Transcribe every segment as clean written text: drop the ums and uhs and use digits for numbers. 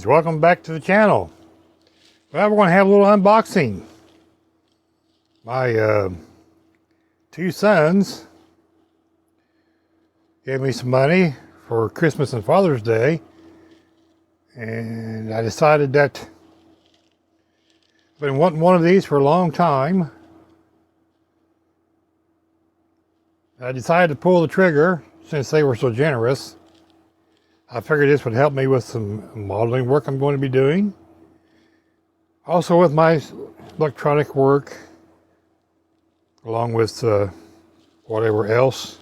Greetings, welcome back to the channel. Well, we're going to have a little unboxing. My two sons gave me some money for Christmas and Father's Day, and I decided that I've been wanting one of these for a long time. I decided to pull the trigger since they were so generous. I figured this would help me with some modeling work I'm going to be doing. Also with my electronic work, along with whatever else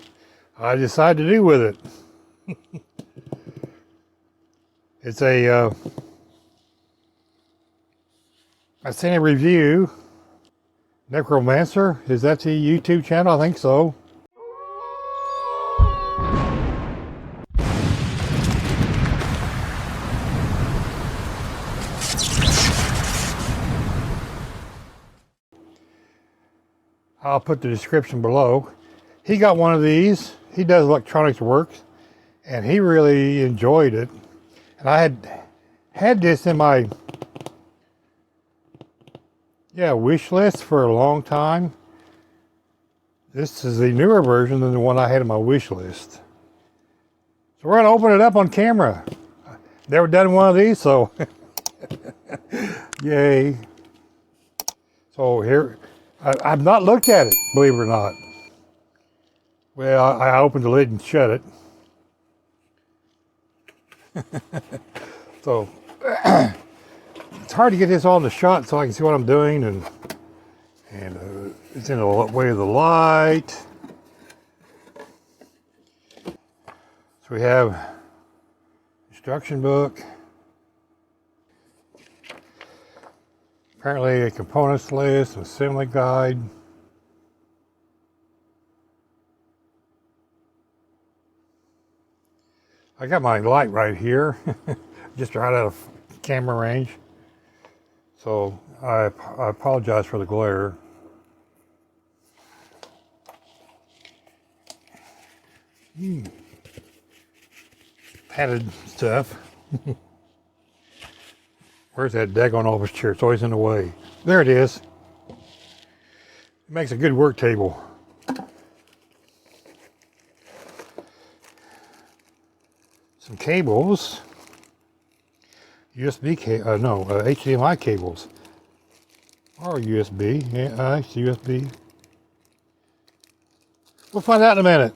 I decide to do with it. It's a, I seen a review, Necroware, is that the YouTube channel? I think so. I'll put the description below. He got one of these. He does electronics work, and he really enjoyed it. And I had this in my wish list for a long time. This is the newer version than the one I had in my wish list. So we're gonna open it up on camera. Never done one of these, so yay. So here, I've not looked at it, believe it or not. Well, I opened the lid and shut it. So it's hard to get this all in the shot so I can see what I'm doing, and it's in the way of the light. So we have instruction book. Apparently a components list, an assembly guide. I got my light right here, just right out of camera range. So I apologize for the glare. Padded stuff. Where's that daggone office chair? It's always in the way. There it is. It makes a good work table. Some cables. HDMI cables. Or USB. Yeah, it's USB. We'll find out in a minute.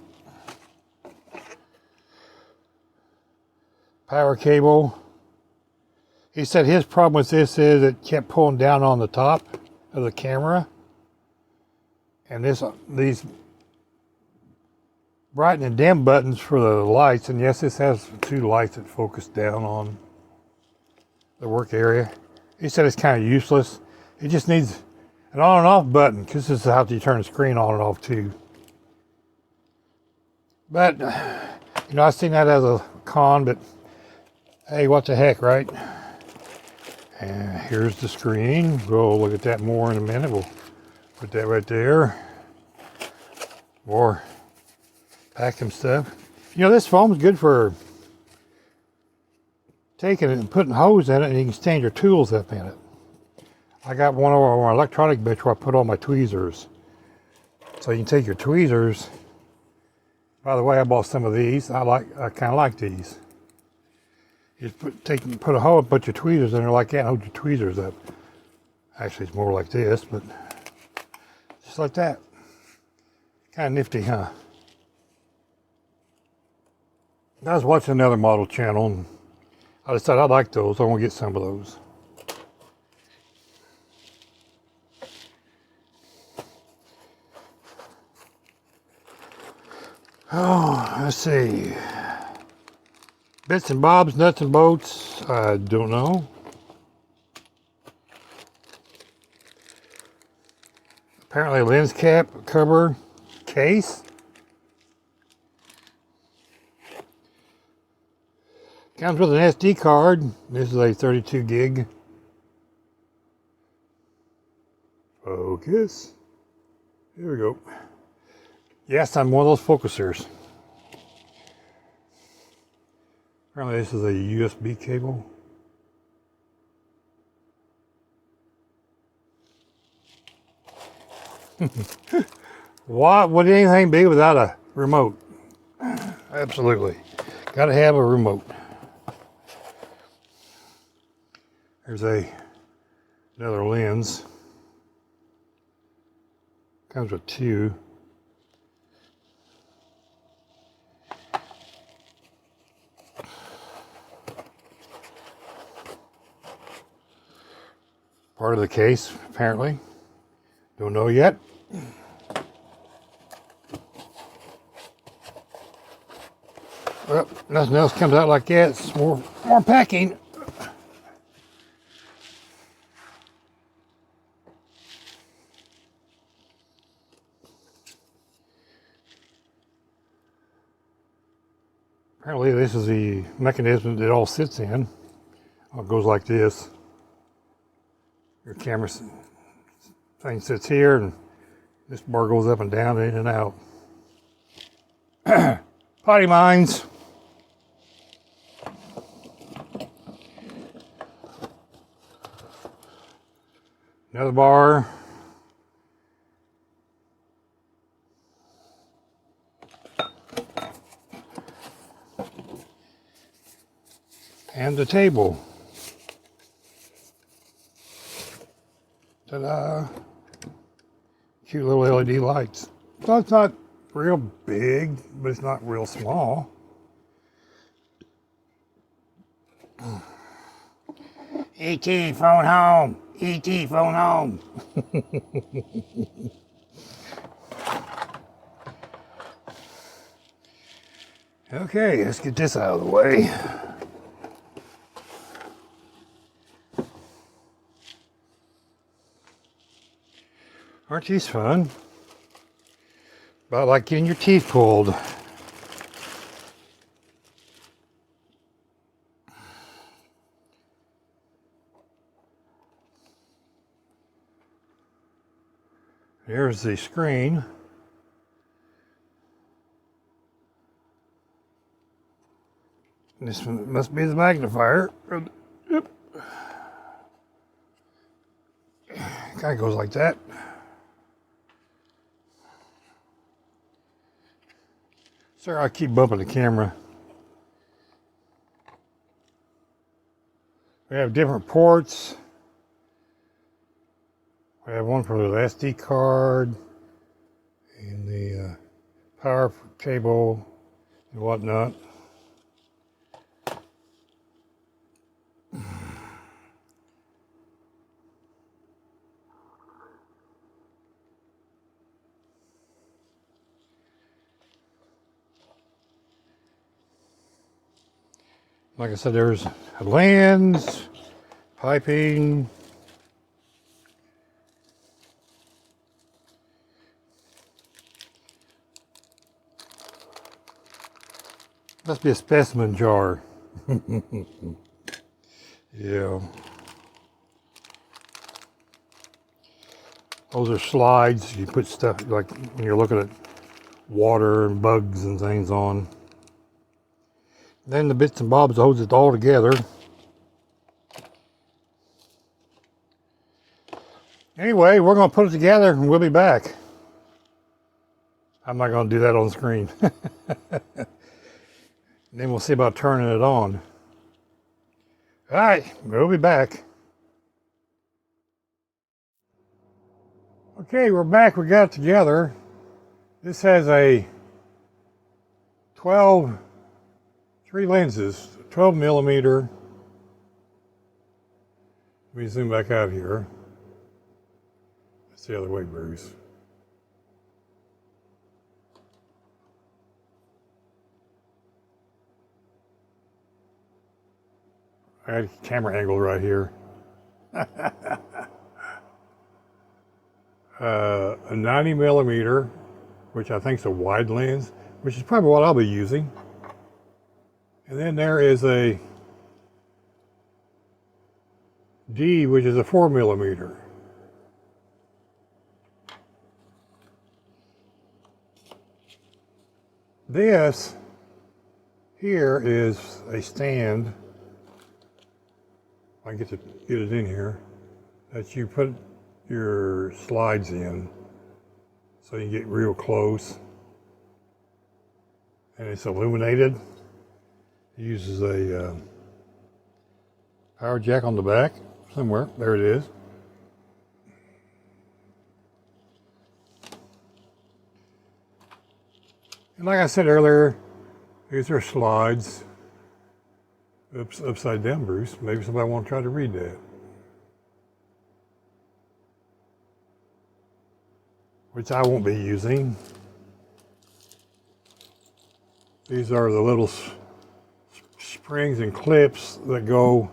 Power cable. He said his problem with this is it kept pulling down on the top of the camera. And these brighten and dim buttons for the lights. And yes, this has two lights that focus down on the work area. He said it's kind of useless. It just needs an on and off button, because this is how you turn the screen on and off too. But, you know, I've seen that as a con, but hey, what the heck, right? And here's the screen. We'll look at that more in a minute. We'll put that right there. More packing stuff. You know, this foam's good for taking it and putting hose in it, and you can stand your tools up in it. I got one over my electronic bench where I put all my tweezers. So you can take your tweezers. By the way, I bought some of these. I kind of like these. You just put a hole and put your tweezers in there like that and hold your tweezers up. Actually, it's more like this, but just like that. Kind of nifty, huh? I was watching another model channel, and I decided I like those. I want to get some of those. Oh, let's see. Bits and bobs, nuts and bolts, I don't know. Apparently a lens cap, cover, case. Comes with an SD card. This is a 32 gig. Focus. Here we go. Yes, I'm one of those focusers. Apparently this is a USB cable. What would anything be without a remote? Absolutely. Got to have a remote. There's another lens. Comes with two. Part of the case, apparently. Don't know yet. Well, nothing else comes out like that. It's more packing. Apparently this is the mechanism that it all sits in. It goes like this. Your camera thing sits here and this bar goes up and down, in and out. Potty mines. Another bar. And the table. Ta-da! Cute little LED lights. So it's not real big, but it's not real small. E.T. phone home! E.T. phone home! Okay, let's get this out of the way. Aren't these fun? About like getting your teeth pulled. Here's the screen. This one must be the magnifier. Yep. Kind of goes like that. Sorry, I keep bumping the camera. We have different ports. We have one for the SD card and the power cable and whatnot. Like I said, there's a lens, piping, must be a specimen jar. Yeah. Those are slides. You put stuff like when you're looking at water and bugs and things on. Then the bits and bobs holds it all together. Anyway, we're going to put it together and we'll be back. I'm not going to do that on screen. Then we'll see about turning it on. All right, we'll be back. Okay, we're back. We got it together. This has a 3 lenses, 12 millimeter. Let me zoom back out here. That's the other way, Bruce. I had a camera angle right here. A 90 millimeter, which I think is a wide lens, which is probably what I'll be using. And then there is a D, which is a 4 millimeter. This here is a stand. I get to get it in here, that you put your slides in. so you get real close. And it's illuminated. It uses a power jack on the back somewhere. There it is. And like I said earlier, these are slides. Oops, upside down, Bruce. Maybe somebody won't try to read that. Which I won't be using. These are the little springs and clips that go,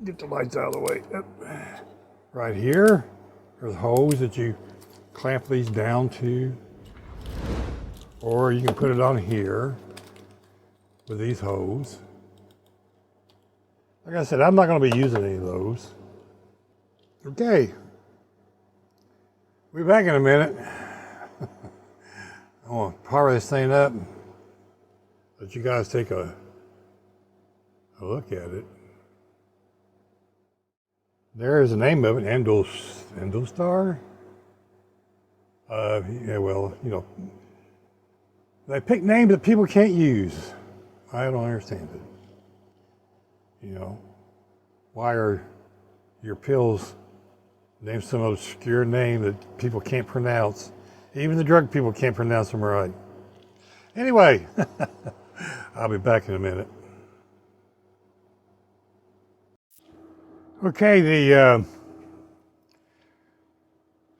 get the lights out of the way. Right here, there's hose that you clamp these down to. Or you can put it on here with these hoses. Like I said, I'm not going to be using any of those. Okay. We'll be back in a minute. I want to power this thing up, let you guys take a look at it. There's the name of it, Andonstar. Yeah, well, you know, they pick names that people can't use. I don't understand it. You know, why are your pills named some obscure name that people can't pronounce? Even the drug people can't pronounce them right. Anyway, I'll be back in a minute. Okay, the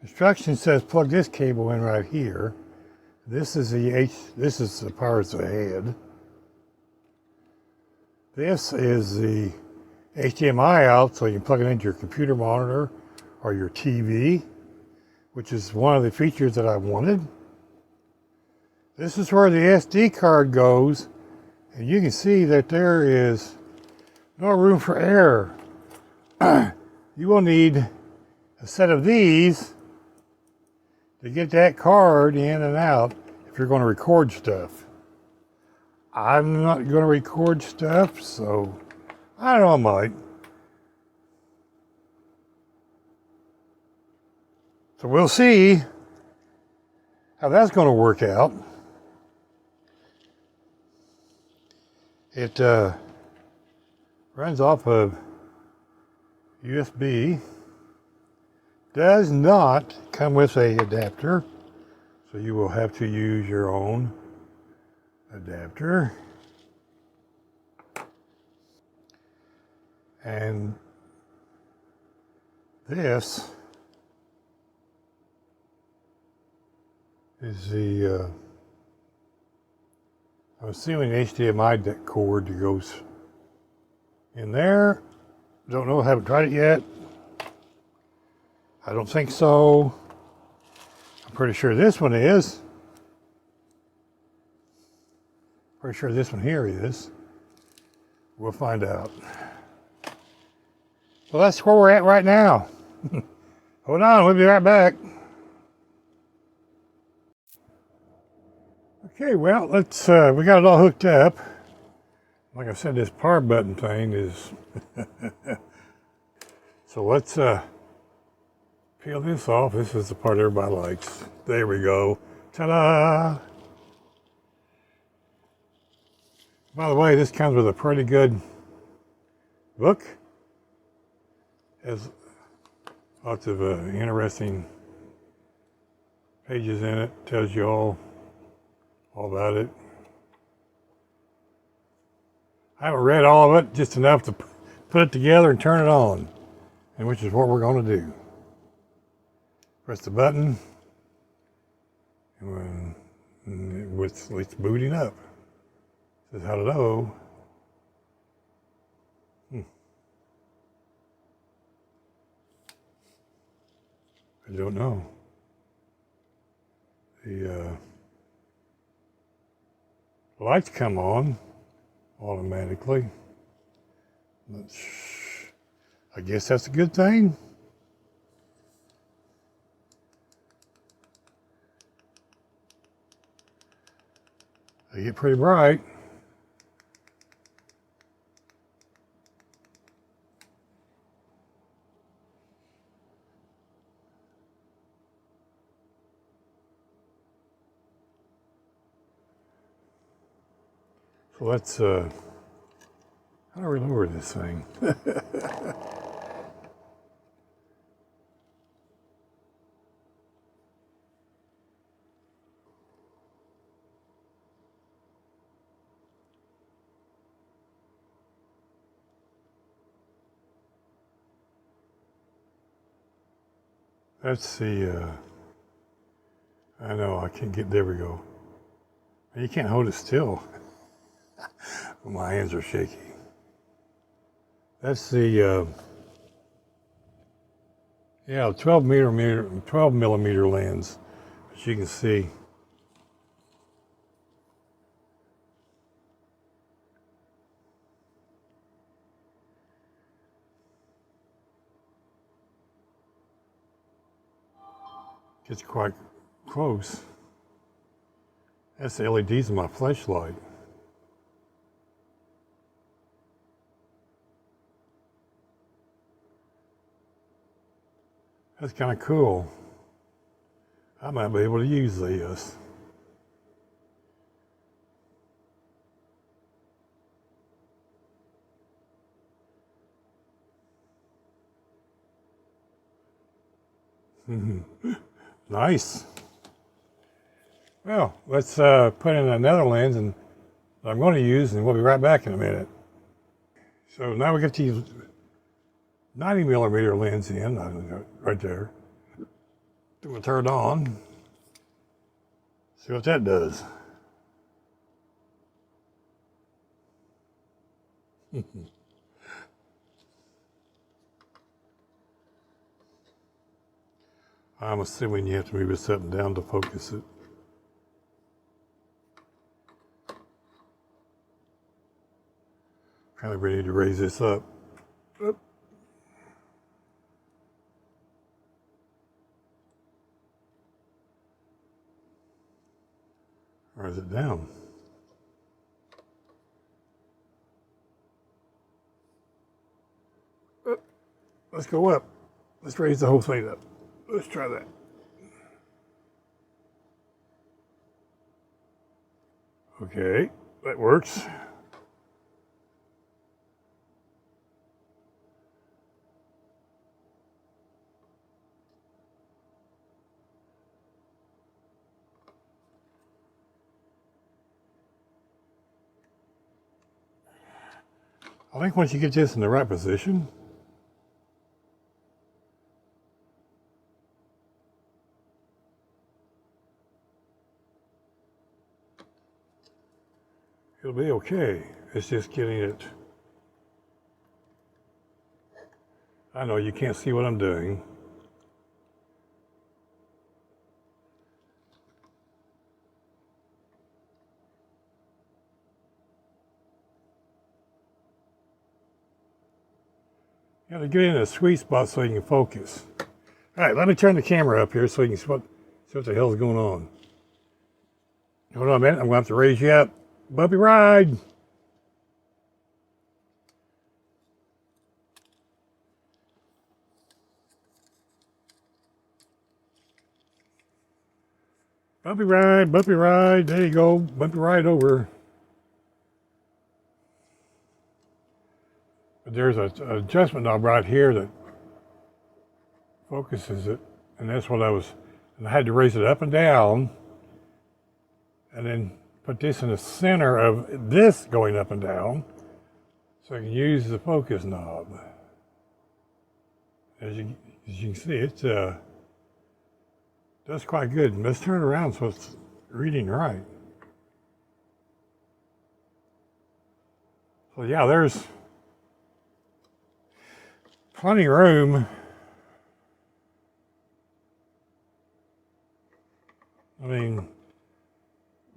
instruction says plug this cable in right here. This is the powers the head. This is the HDMI out, so you can plug it into your computer monitor or your TV, which is one of the features that I wanted. This is where the SD card goes, and you can see that there is no room for error. You will need a set of these to get that card in and out if you're going to record stuff. I'm not going to record stuff, so I don't know, I might. So we'll see how that's going to work out. It runs off of USB. Does not come with an adapter, so you will have to use your own adapter. And this is the I'm assuming HDMI cord that goes in there. Don't know, haven't tried it yet. I don't think so. I'm pretty sure this one is. Pretty sure this one here is. We'll find out. Well, that's where we're at right now. Hold on, we'll be right back. Okay, well, let's, we got it all hooked up. Like I said, this power button thing is, so let's peel this off. This is the part everybody likes. There we go. Ta-da! By the way, this comes with a pretty good book. Has lots of interesting pages in it. Tells you all about it. I haven't read all of it, just enough to put it together and turn it on, and which is what we're going to do. Press the button, and it's booting up. It says hello. I don't know. The lights come on automatically. I guess that's a good thing. They get pretty bright. So let's, how do we lower this thing? That's the, I know, I can't get, there we go. You can't hold it still. My hands are shaky. That's the, yeah, 12 millimeter lens, as you can see. Gets quite close. That's the LEDs in my flashlight. That's kind of cool. I might be able to use this. Nice. Well, let's put in another lens and I'm going to use, and we'll be right back in a minute. So now we get to use 90 millimeter lens in, right there. I'm going to turn it on. See what that does. I'm assuming you have to move this up and down to focus it. Kind of ready to raise this up. Oop. Or is it down? Oop. Let's go up. Let's raise the whole thing up. Let's try that. Okay, that works. I think once you get this in the right position, it'll be okay. It's just getting it. I know you can't see what I'm doing. You got to get in a sweet spot so you can focus. All right, let me turn the camera up here so you can see what the hell's going on. Hold on a minute, I'm going to have to raise you up. Bumpy ride. Bumpy ride, there you go, bumpy ride over. But there's an adjustment knob right here that focuses it, and that's what and I had to raise it up and down, and then put this in the center of this going up and down, so I can use the focus knob. As you can see, it does quite good. Let's turn it around so it's reading right. So yeah, there's plenty of room. I mean,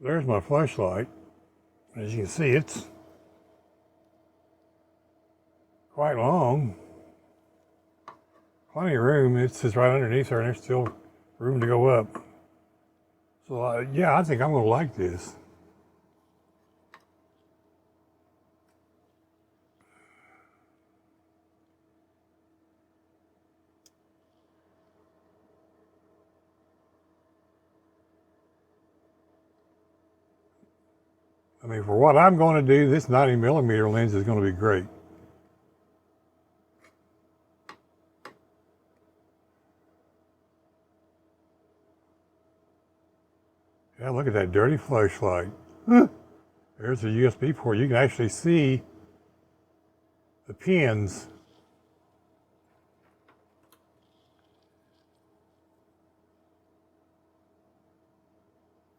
there's my flashlight. As you can see, it's quite long. Plenty of room. It's just right underneath there, and there's still room to go up. So yeah, I think I'm going to like this. I mean, for what I'm going to do, this 90mm lens is going to be great. Yeah, look at that dirty flashlight. There's a USB port. You can actually see the pins.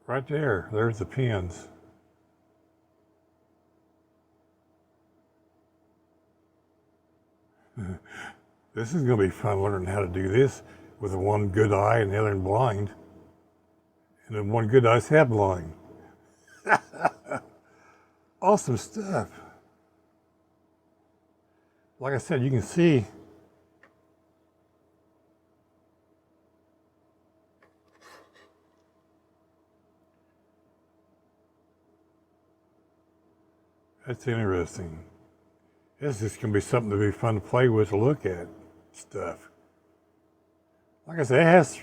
Right there, there's the pins. This is going to be fun learning how to do this with the one good eye and the other blind. And the one good eye's half blind. Awesome stuff. Like I said, you can see that's interesting. This is going to be something to be fun to play with, to look at stuff. Like I said, it has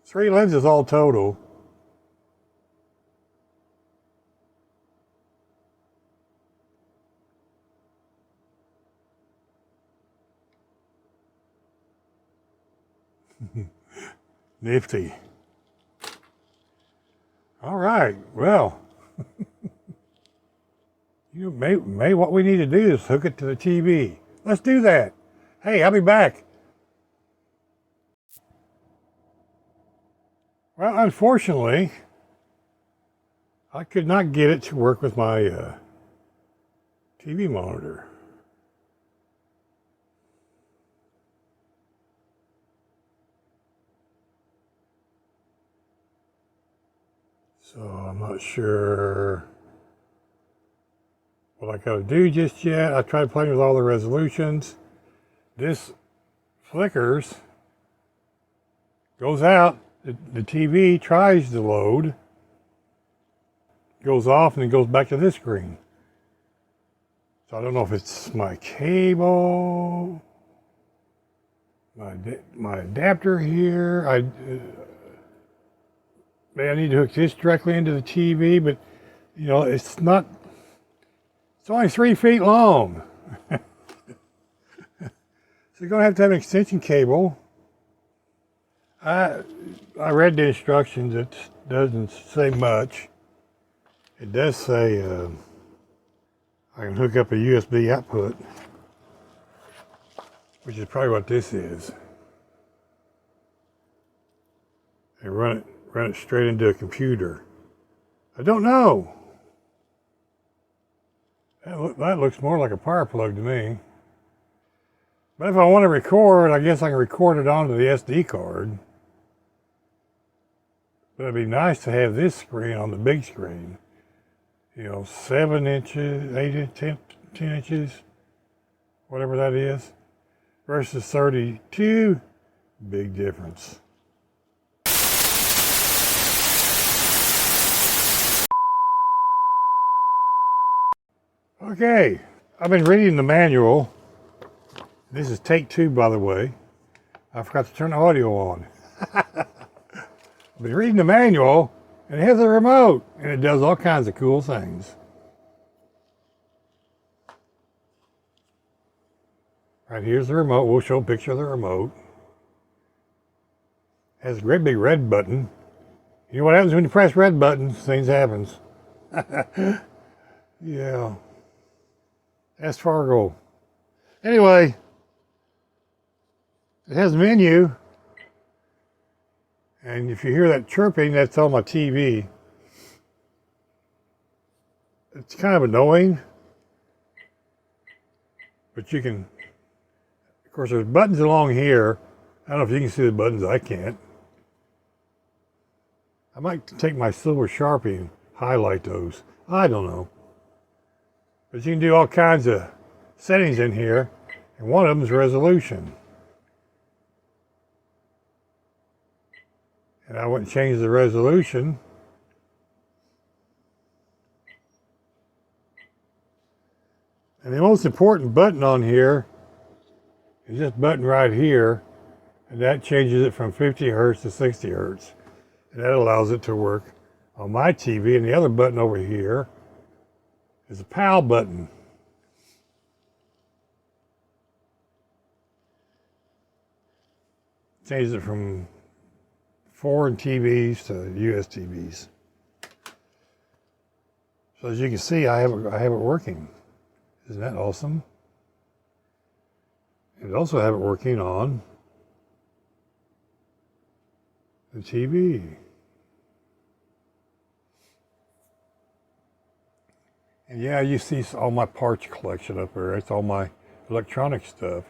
3 lenses all total. Nifty. All right, well, you may what we need to do is hook it to the TV. Let's do that. Hey, I'll be back. Well, unfortunately, I could not get it to work with my TV monitor. So I'm not sure what I gotta do just yet. I tried playing with all the resolutions. This flickers, goes out, the TV tries to load, goes off, and then goes back to this screen. So I don't know if it's my cable, my adapter here. I need to hook this directly into the TV, but you know, it's only 3 feet long. So you're going to have an extension cable. I read the instructions. It doesn't say much. It does say I can hook up a USB output, which is probably what this is, and run it straight into a computer. I don't know. That looks more like a power plug to me. But if I want to record, I guess I can record it onto the SD card. But it'd be nice to have this screen on the big screen. You know, 7 inches, 8 inches, 10 inches, whatever that is, versus 32. Big difference. Okay, I've been reading the manual. This is take 2, by the way. I forgot to turn the audio on. I've been reading the manual, and it has a remote, and it does all kinds of cool things. Right here's the remote. We'll show a picture of the remote. It has a great big red button. You know what happens when you press red buttons? Things happens. Yeah. That's Fargo. Anyway, it has a menu, and if you hear that chirping, that's on my TV. It's kind of annoying, but you can, of course, there's buttons along here. I don't know if you can see the buttons. I can't. I might take my silver Sharpie and highlight those. I don't know. But you can do all kinds of settings in here, and one of them is resolution. And I went and changed the resolution. And the most important button on here is this button right here, and that changes it from 50 hertz to 60 hertz. And that allows it to work on my TV, and the other button over here is a PAL button. Changes it from foreign TVs to US TVs. So as you can see, I have it working. Isn't that awesome? And also have it working on the TV. And yeah, you see all my parts collection up there. It's all my electronic stuff.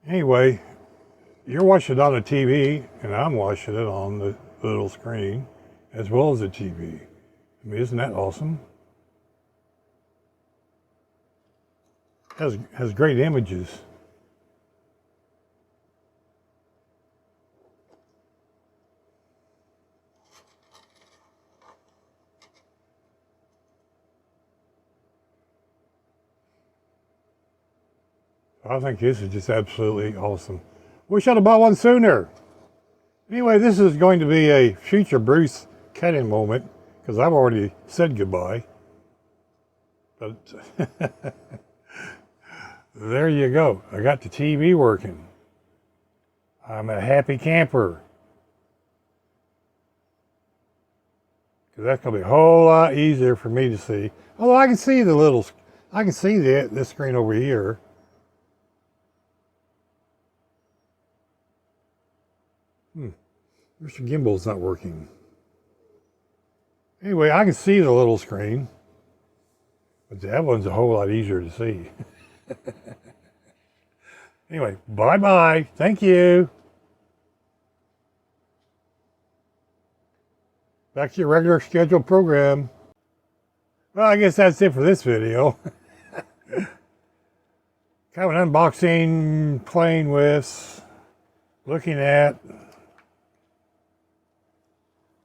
Anyway, you're watching it on the TV, and I'm watching it on the little screen, as well as the TV. I mean, isn't that awesome? Has great images. I think this is just absolutely awesome. Wish I'd have bought one sooner. Anyway, this is going to be a future Bruce cut-in moment, because I've already said goodbye. But there you go. I got the TV working. I'm a happy camper. Because that's going to be a whole lot easier for me to see. Although I can see this screen over here. Mr. Gimbal's not working. Anyway, I can see the little screen, but that one's a whole lot easier to see. Anyway, bye-bye. Thank you. Back to your regular scheduled program. Well, I guess that's it for this video. Kind of an unboxing, playing with, looking at,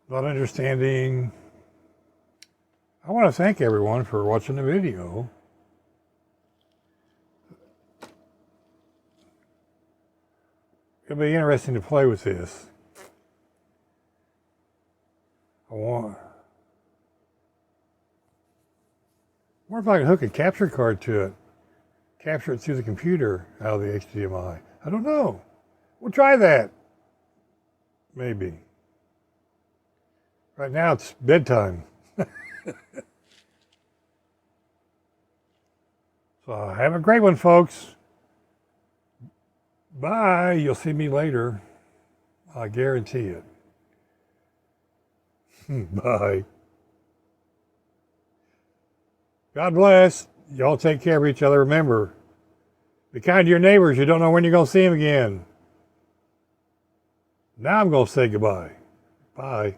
not understanding. I want to thank everyone for watching the video. It'll be interesting to play with this. I wonder if I can hook a capture card to it. Capture it through the computer out of the HDMI. I don't know. We'll try that. Maybe. Right now it's bedtime. So have a great one, folks. Bye. You'll see me later. I guarantee it. Bye. God bless. Y'all take care of each other. Remember, be kind to your neighbors. You don't know when you're going to see them again. Now I'm going to say goodbye. Bye.